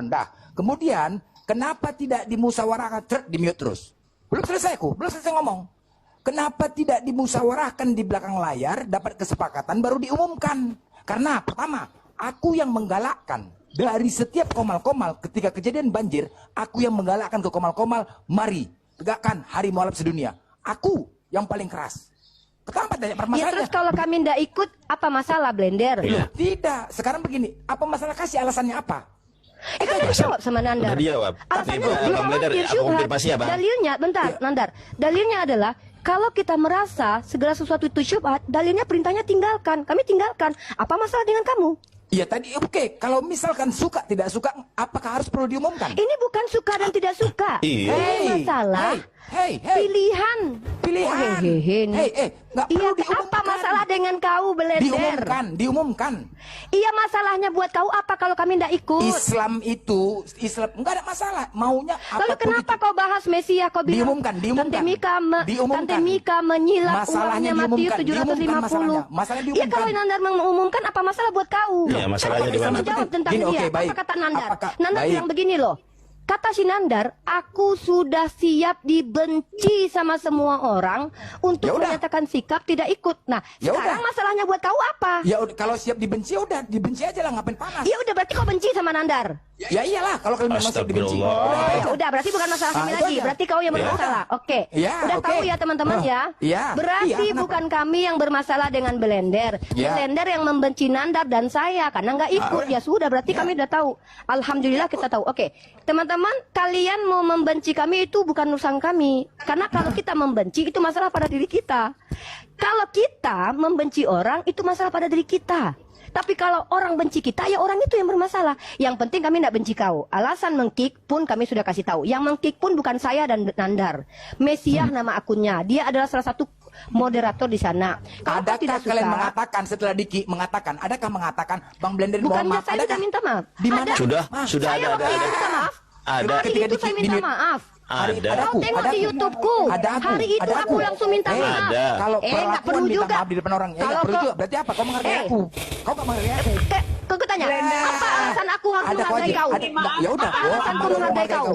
Anda. Kemudian kenapa tidak dimusyawarahkan? Di mute terus. Belum selesai ngomong. Kenapa tidak dimusyawarahkan di belakang layar, dapat kesepakatan baru diumumkan? Karena pertama, aku yang menggalakkan dari setiap komal-komal ketika kejadian banjir, aku yang menggalakkan ke komal-komal, mari tegakkan hari mualaf sedunia. Aku yang paling keras. Kenapa banyak permasalahannya? Ya, terus kalau kami tidak ikut, apa masalah Blender? Loh, tidak. Sekarang begini, apa masalah, kasih alasannya apa? Kan udah jawab sama Nandar. Udah dijawab. Alasannya Bang Blender, aku konfirmasi ya, Bang. Dalilnya, bentar, Nandar. Dalilnya adalah kalau kita merasa segala sesuatu itu syubhat, dalilnya perintahnya tinggalkan. Kami tinggalkan. Apa masalah dengan kamu? Ya tadi oke. Kalau misalkan suka tidak suka, apakah harus perlu diumumkan? Ini bukan suka dan tidak suka. Iya. Ini masalah pilihan. Pilihan. Nggak Iya, perlu diumumkan. apa masalah dengan kau, Blender? Diumumkan. Iya, masalahnya buat kau apa kalau kami tidak ikut? Islam nggak ada masalah. Maunya Lalu apapun kenapa itu. kau bahas Mesia? Kau bilang Diumumkan. Tante Mika menyilap Masalahnya uangnya Matius diumumkan. 750. Masalahnya Iya, kalau Nandar mengumumkan, apa masalah buat kau? Iya, masalahnya di mana? Menjawab tentang Gini, dia. oke, baik. Apa kata Nandar? Apakah- Nandar baik. bilang begini loh. Kata si Nandar, aku sudah siap dibenci sama semua orang untuk Ya udah. menyatakan sikap tidak ikut. Nah, Ya sekarang udah. masalahnya buat kau apa? Ya udah, kalau siap dibenci ya udah dibenci aja lah, ngapain panas? Ya udah, berarti kau benci sama Nandar. Ya iyalah, kalau kalian memang siap dibenci. Astagfirullah. Ya udah, berarti bukan masalah kami itu lagi. aja. Berarti kau yang bermasalah. Oke. Ya, Udah oke. tahu ya teman-teman ya. Iya. Berarti Iya, kenapa? bukan kami yang bermasalah dengan Blender. Ya. Blender yang membenci Nandar dan saya karena nggak ikut. Ya sudah, berarti kami udah tahu. Alhamdulillah kita tahu. Oke. Teman-teman, kalian mau membenci kami itu bukan urusan kami. Karena kalau kita membenci itu masalah pada diri kita. Kalau kita membenci orang itu masalah pada diri kita. Tapi kalau orang benci kita, ya orang itu yang bermasalah. Yang penting kami tidak benci kau. Alasan mengkick pun kami sudah kasih tahu. Yang mengkick pun bukan saya dan Nandar. Mesiah nama akunnya. Dia adalah salah satu moderator di sana. Kalau kau Adakah tidak kalian suka, mengatakan setelah Diki mengatakan, adakah mengatakan Bang Blender bukannya mohon maaf? saya sudah Adakah? minta maaf. Di mana? Ada. Sudah Saya ada. waktu itu minta maaf. Ada. Hari Ketika itu saya minta maaf. Ada. Kau tengok di YouTubeku. Hari itu aku langsung minta maaf. Ada. Kalau nggak perlakuan perlu minta juga. maaf di depan orang, ya Kalau nggak perlu kau- juga. Berarti apa? Kau menghargai aku? Kau nggak menghargai aku? Kau tanya, apa alasan aku harus Ada kau menghargai aja. kau? Ya udah. Apa alasan kau menghargai kau?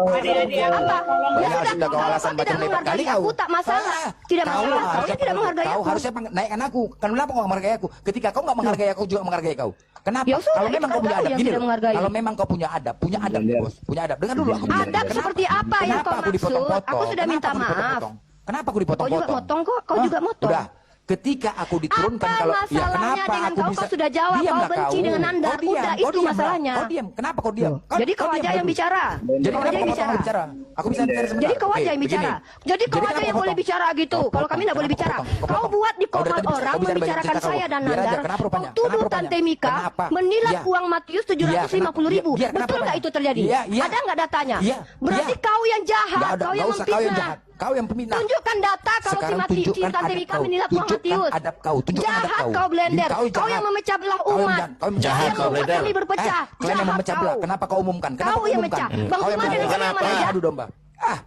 Apa? Ya Ya sudah kau alasan kau macam tidak lebar kali menghargai kau. aku tak masalah. Tidak masalah. Kau yang tidak menghargai Kau aku. harusnya naikkan aku. Kenapa kau nggak menghargai aku? Ketika kau nggak menghargai aku juga menghargai kau. Kenapa? Ya sudah, Kalau itu memang kan kau punya kau adab yang gini tidak loh. menghargai. Kalau memang kau punya adab, bos, punya adab. Dengar dulu aku. bicara. Adab Kenapa? seperti apa yang Kenapa kau aku maksud? dipotong-potong? Aku sudah minta Kenapa aku maaf. dipotong-potong? Kenapa aku Kau juga dipotong-potong? motong kok. Kau Hah? juga motong. Udah. Ketika aku diturunkan Apa kalau ya masalahnya kenapa dengan aku kau? bisa Kau sudah jawab, diam kau nggak benci kau? dengan Nandar. Kau diam, Udah, kau itu diam, masalahnya. Kau diam. Kenapa kau diam? Jadi kau aja yang bicara. Jadi Kau kenapa aja yang kau bicara. bicara? Aku bisa bicara sebentar. Jadi kau Oke, aja yang bicara. begini. Jadi kau aja kenapa yang kau boleh potong? bicara gitu. Kau Kalau kami tidak boleh potong, bicara. kau Kau potong. buat di Kau dari komen tadi orang kau bicara banyak membicarakan cerita kau. saya dan Biar aja, Nandar. kenapa Kau rupanya? tuduh Kenapa Tante rupanya? Mika Kenapa? menilap Iya. uang Matius Iya, 750.000. iya, kenapa Betul nggak rupanya? itu terjadi? Iya, iya. Ada nggak datanya? Iya, Berarti iya. kau yang jahat. Nggak ada, Kau yang nggak usah kau yang memfitnah. jahat. Kau yang peminat. Tunjukkan data kalau Sekarang si tunjukkan Tante adab Mika kau. menilap uang Tunjukkan Matius. adab kau. Tunjukkan adab Jahat kau. kau Blender. Kau Kau yang jahat. memecah belah Kau yang umat. jahat. Kau yang Jahat Yang kau, membuat Blender. kami berpecah. Kalian yang Jahat memecah belah. kau. Kenapa kau umumkan? Kenapa Kau yang umumkan? mecah. Bang Kau yang Zuma dengan mengadu kami aman domba. aja. Adu domba.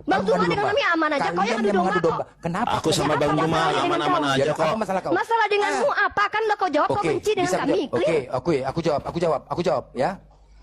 Bang Zuma dengan kami aman aja. Kau yang adu domba kok. Kenapa? Aku sama Apa Bang Juma masalahnya dengan aman-aman kau? aja Ya, kok. apa masalah kau? Masalah denganmu apa? Kan udah kau jawab kau benci dengan bisa kami. dijawab. Oke, Clear? aku jawab ya.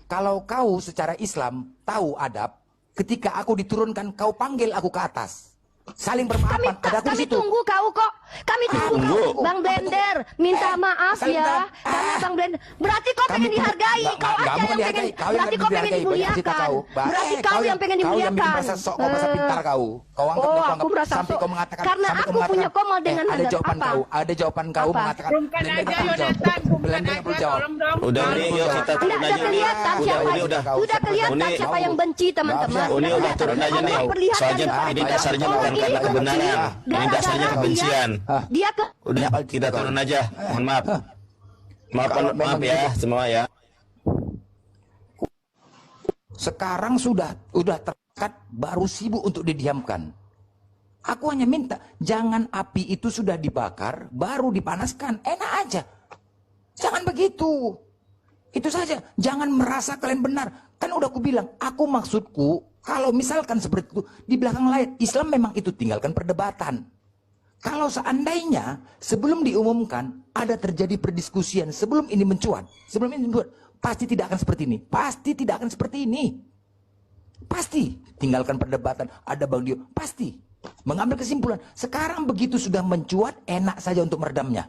Kalau kau secara Islam tahu adab, ketika aku diturunkan kau panggil aku ke atas. Saling bermaafan. Ada aku di Kami situ. tunggu kau kok. Kami tunggu kau. Bang Blender, minta maaf saling ya. bermaaf. Karena Bang Blender. Berarti kau pengen dihargai. Kau aja yang pengen. Berarti kau pengen dimuliakan. Berarti kau yang pengen Kau yang bikin dimuliakan. merasa sok, kau merasa pintar kau. Kau anggap Oh, kau aku anggap merasa sampai sok. kau mengatakan Karena sampai kau aku mengatakan, punya koma dengan ada Nandar. jawaban Apa? kau, ada jawaban kau Apa? mengatakan Turunkan Blender aja perlu jawab. Yonatan, turunkan Blender aja, perlu jawab. tolong dong. Udah Uni, yuk kita turun Tidak aja ada nih. kelihatan siapa udah. Sudah kelihatan Uni. siapa yang benci teman-teman. Uni udah turun aja nih. Soalnya ini dasarnya bukan karena kebenaran. Ini dasarnya kebencian. Dia ke Udah kita turun aja. Mohon maaf. Maaf ya semua ya. Sekarang sudah terangkat, baru sibuk untuk didiamkan. Aku hanya minta, jangan api itu sudah dibakar, baru dipanaskan. Enak aja. Jangan begitu. Itu saja. Jangan merasa kalian benar. Kan udah aku bilang, aku maksudku, kalau misalkan seperti itu, di belakang layar, Islam memang itu tinggalkan perdebatan. Kalau seandainya sebelum diumumkan ada terjadi perdiskusian sebelum ini mencuat, pasti tidak akan seperti ini. Pasti tidak akan seperti ini. Pasti. Tinggalkan perdebatan. Ada Bang Dio. Pasti. Mengambil kesimpulan. Sekarang begitu sudah mencuat, enak saja untuk meredamnya.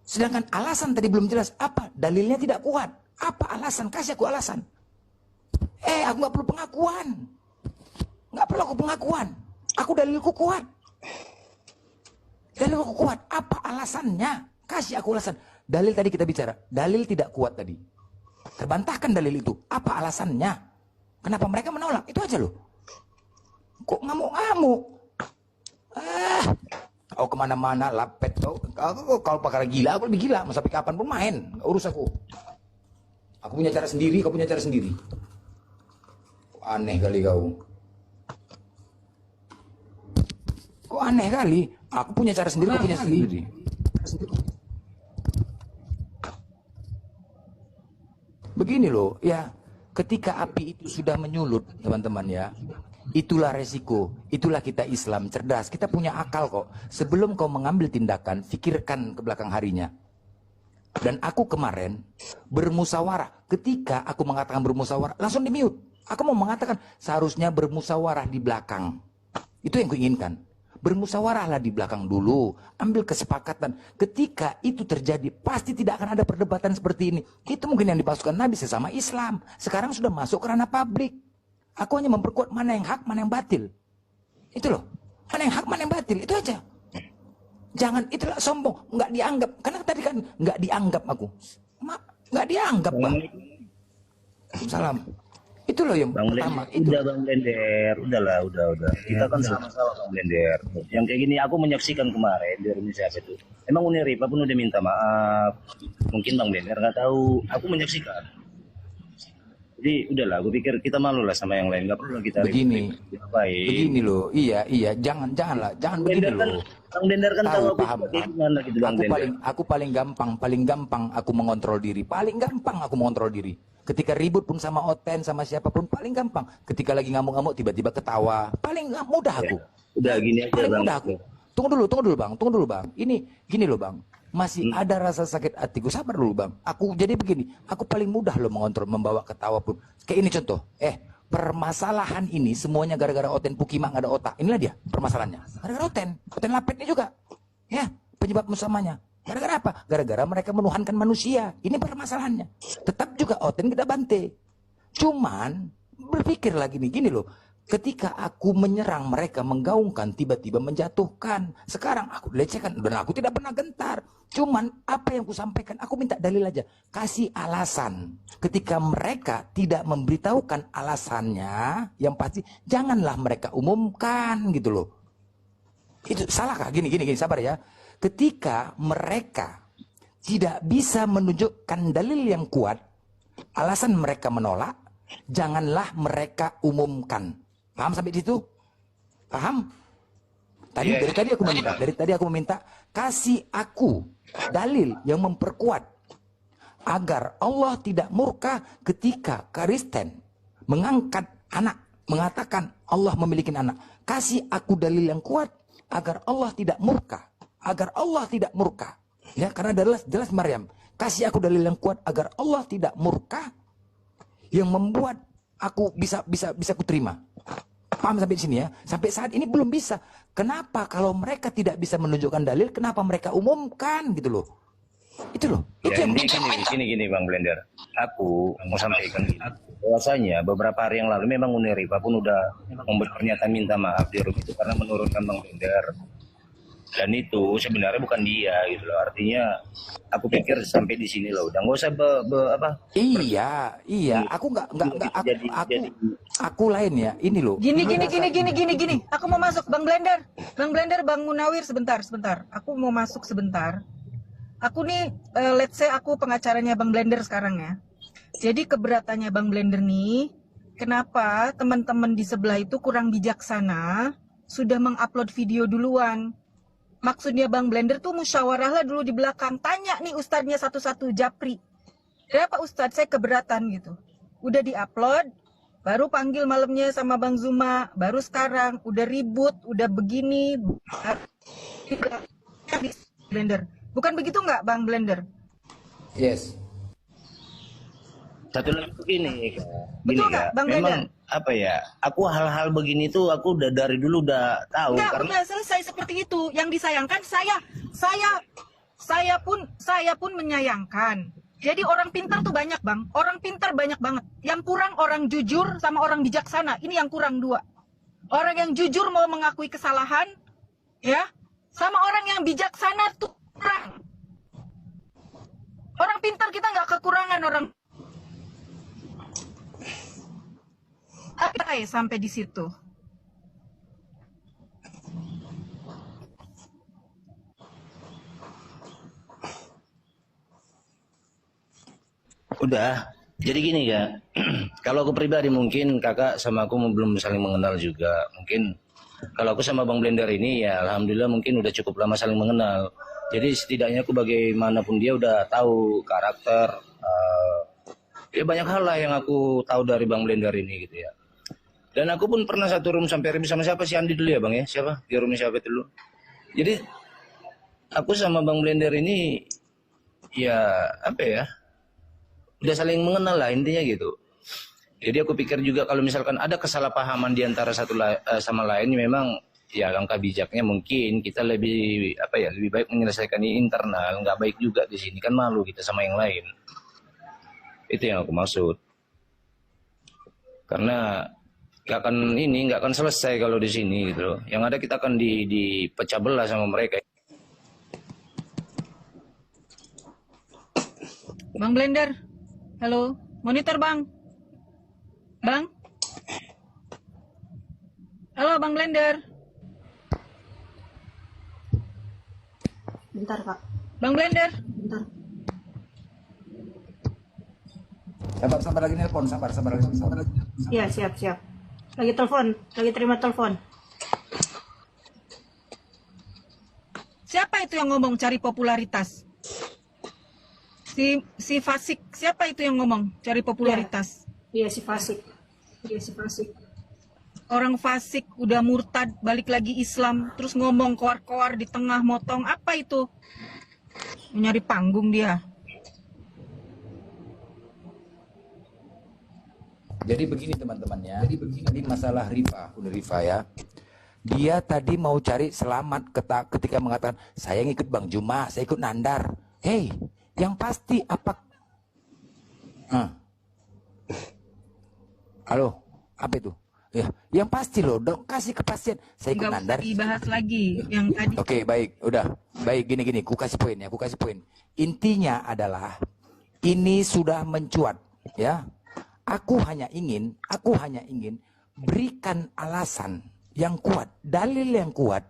Sedangkan alasan tadi belum jelas. Apa? Dalilnya tidak kuat. Apa alasan? Kasih aku alasan. Aku nggak perlu pengakuan. Nggak perlu aku pengakuan. Aku dalilku kuat. Dalilku kuat. Apa alasannya? Kasih aku alasan. Dalil tadi kita bicara. Dalil tidak kuat tadi. Terbantahkan dalil itu. Apa alasannya? Kenapa mereka menolak? Itu aja loh. Kok ngamuk-ngamuk? Kau kemana-mana, lapet kau. Kau pakar gila, aku lebih gila. Mau sampai kapan pun main. Gak urus aku. Aku punya cara sendiri, kau punya cara sendiri. Aneh kali kau. Kok aneh kali? Aku punya cara sendiri, kau punya sendiri. Begini loh, ya. Ketika api itu sudah menyulut, teman-teman ya. Itulah resiko, itulah kita Islam cerdas. Kita punya akal kok. Sebelum kau mengambil tindakan, pikirkan ke belakang harinya. Dan aku kemarin bermusyawarah. Ketika aku mengatakan bermusyawarah, langsung di-mute. Aku mau mengatakan seharusnya bermusyawarah di belakang. Itu yang kuinginkan. Bermusyawarahlah di belakang dulu. Ambil kesepakatan. Ketika itu terjadi, pasti tidak akan ada perdebatan seperti ini. Itu mungkin yang dimaksudkan Nabi sesama Islam. Sekarang sudah masuk ke ranah publik. Aku hanya memperkuat mana yang hak, mana yang batil. Itu loh. Mana yang hak, mana yang batil. Itu aja. Jangan, itulah sombong. Nggak dianggap. Karena tadi kan nggak dianggap aku. Nggak dianggap, Bang. Salam. Itu loh yang Bang pertama. Blender, udah Bang Blender, udahlah, udah. Kita kan sama-sama Bang Blender. Yang kayak gini aku menyaksikan kemarin di organisasi itu. Emang Uniripa pun udah minta maaf. Mungkin Bang Blender nggak tahu. Aku menyaksikan. Jadi udahlah, aku pikir kita malu lah sama yang lain. Nggak perlu kita begini. Baik. Begini loh, iya, janganlah, jangan begini Blender kan, loh. Bang Blender kan tahu aku paham. kayak gimana gitu Bang Blender. Aku paling gampang aku mengontrol diri. Paling gampang aku mengontrol diri. Ketika ribut pun sama Oten, sama siapapun, paling gampang. Ketika lagi ngamuk-ngamuk, tiba-tiba ketawa. Paling mudah aku. Ya, udah gini aja paling Bang. mudah aku. Tunggu dulu Bang. Ini, gini loh Bang. Masih ada rasa sakit hatiku. Sabar dulu Bang. Aku jadi begini. Aku paling mudah loh mengontrol, membawa ketawa pun. Kayak ini contoh. Permasalahan ini semuanya gara-gara Oten Pukima nggak ada otak. Inilah dia permasalahannya. Gara-gara Oten Lapet ini juga. Ya, penyebab utamanya. Gara-gara apa? Gara-gara mereka menuhankan manusia. Ini permasalahannya. Tetap juga Oten kita bante. Cuman berpikir lagi nih, gini loh. Ketika aku menyerang mereka, menggaungkan, tiba-tiba menjatuhkan. Sekarang aku lecehkan dan aku tidak pernah gentar. Cuman apa yang aku sampaikan, aku minta dalil aja. Kasih alasan. Ketika mereka tidak memberitahukan alasannya, yang pasti janganlah mereka umumkan gitu loh. Itu salahkah? Gini, sabar ya. Ketika mereka tidak bisa menunjukkan dalil yang kuat, alasan mereka menolak, janganlah mereka umumkan. Paham sampai situ? Paham? Dari tadi aku meminta kasih aku dalil yang memperkuat agar Allah tidak murka ketika Kristen mengangkat anak, mengatakan Allah memiliki anak. Kasih aku dalil yang kuat agar Allah tidak murka. Agar Allah tidak murka. Ya, karena jelas Maryam. Kasih aku dalil yang kuat agar Allah tidak murka yang membuat aku bisa ku terima. Paham sampai sini ya? Sampai saat ini belum bisa. Kenapa kalau mereka tidak bisa menunjukkan dalil, kenapa mereka umumkan gitu loh? Itu loh. Ya, gini Bang Blender. Aku mau sampaikan bahwasanya beberapa hari yang lalu memang Uniripa pun udah membuat pernyataan minta maaf di room itu karena menurunkan Bang Blender. Dan itu sebenarnya bukan dia gitu loh. Artinya aku pikir sampai di sini loh. Udah nggak usah apa? Iya. Aku lain ya. Ini loh. Gini. Aku mau masuk Bang Blender, Bang Munawir sebentar. Aku mau masuk sebentar. Aku nih, let's say aku pengacaranya Bang Blender sekarang ya. Jadi keberatannya Bang Blender nih, kenapa teman-teman di sebelah itu kurang bijaksana, sudah mengupload video duluan. Maksudnya Bang Blender tuh musyawarahlah dulu di belakang. Tanya nih ustadznya satu-satu, Japri. Kenapa ustadz saya keberatan gitu. Udah diupload, baru panggil malamnya sama Bang Zuma. Baru sekarang, udah ribut, udah begini. Blender. Bukan begitu nggak Bang Blender? Yes. Satu lagi begini, Kak. Betul nggak, Kak. Bang Memang Blender? apa ya? Aku hal-hal begini tuh aku udah dari dulu udah tahu Enggak, karena udah selesai seperti itu. Yang disayangkan saya pun menyayangkan. Jadi orang pintar tuh banyak, Bang. Orang pintar banyak banget. Yang kurang orang jujur sama orang bijaksana. Ini yang kurang dua. Orang yang jujur mau mengakui kesalahan, ya, sama orang yang bijaksana tuh kurang. Orang pintar kita nggak kekurangan orang. Sampai di situ. udah. Jadi gini ya. Kalau aku pribadi mungkin kakak sama aku belum saling mengenal juga. Mungkin kalau aku sama Bang Blender ini ya alhamdulillah mungkin udah cukup lama saling mengenal. Jadi setidaknya aku bagaimanapun dia udah tahu karakter. Ya banyak hal lah yang aku tahu dari Bang Blender ini gitu ya. Dan aku pun pernah satu room sampai ribut sama siapa si Andi dulu ya Bang ya? Siapa? Di room siapa dulu? Jadi aku sama Bang Blender ini ya apa ya? Udah saling mengenal lah intinya gitu. Jadi aku pikir juga kalau misalkan ada kesalahpahaman di antara satu sama lain memang ya langkah bijaknya mungkin kita lebih apa ya lebih baik menyelesaikan ini internal, nggak baik juga di sini kan malu kita sama yang lain. Itu yang aku maksud. Karena nggak akan selesai kalau di sini gitu loh. Yang ada kita akan dipecah belah sama mereka. Bang Blender, halo, monitor Bang. Bang? Halo Bang Blender. Bentar, Kak. Bang Blender. Bentar. Sabar lagi nelpon, sabar lagi. Iya, siap. Lagi terima telepon. Siapa itu yang ngomong cari popularitas? Si Fasik, siapa itu yang ngomong cari popularitas? Iya, si Fasik. Orang fasik udah murtad, balik lagi Islam, terus ngomong koar-koar di tengah motong, apa itu? Nyari panggung dia. Jadi begini teman-teman ya. Ini masalah Rifa ya. Dia tadi mau cari selamat ketika mengatakan saya ngikut Bang Juma, saya ikut Nandar. Hey, yang pasti apa? Halo, apa itu? Ya, yang pasti loh, dong kasih kepastian. Saya ikut Nggak Nandar. usah dibahas lagi yang tadi. Oke, baik, udah. Baik, gini, ku kasih poin. Intinya adalah ini sudah mencuat, ya. Aku hanya ingin berikan alasan yang kuat, dalil yang kuat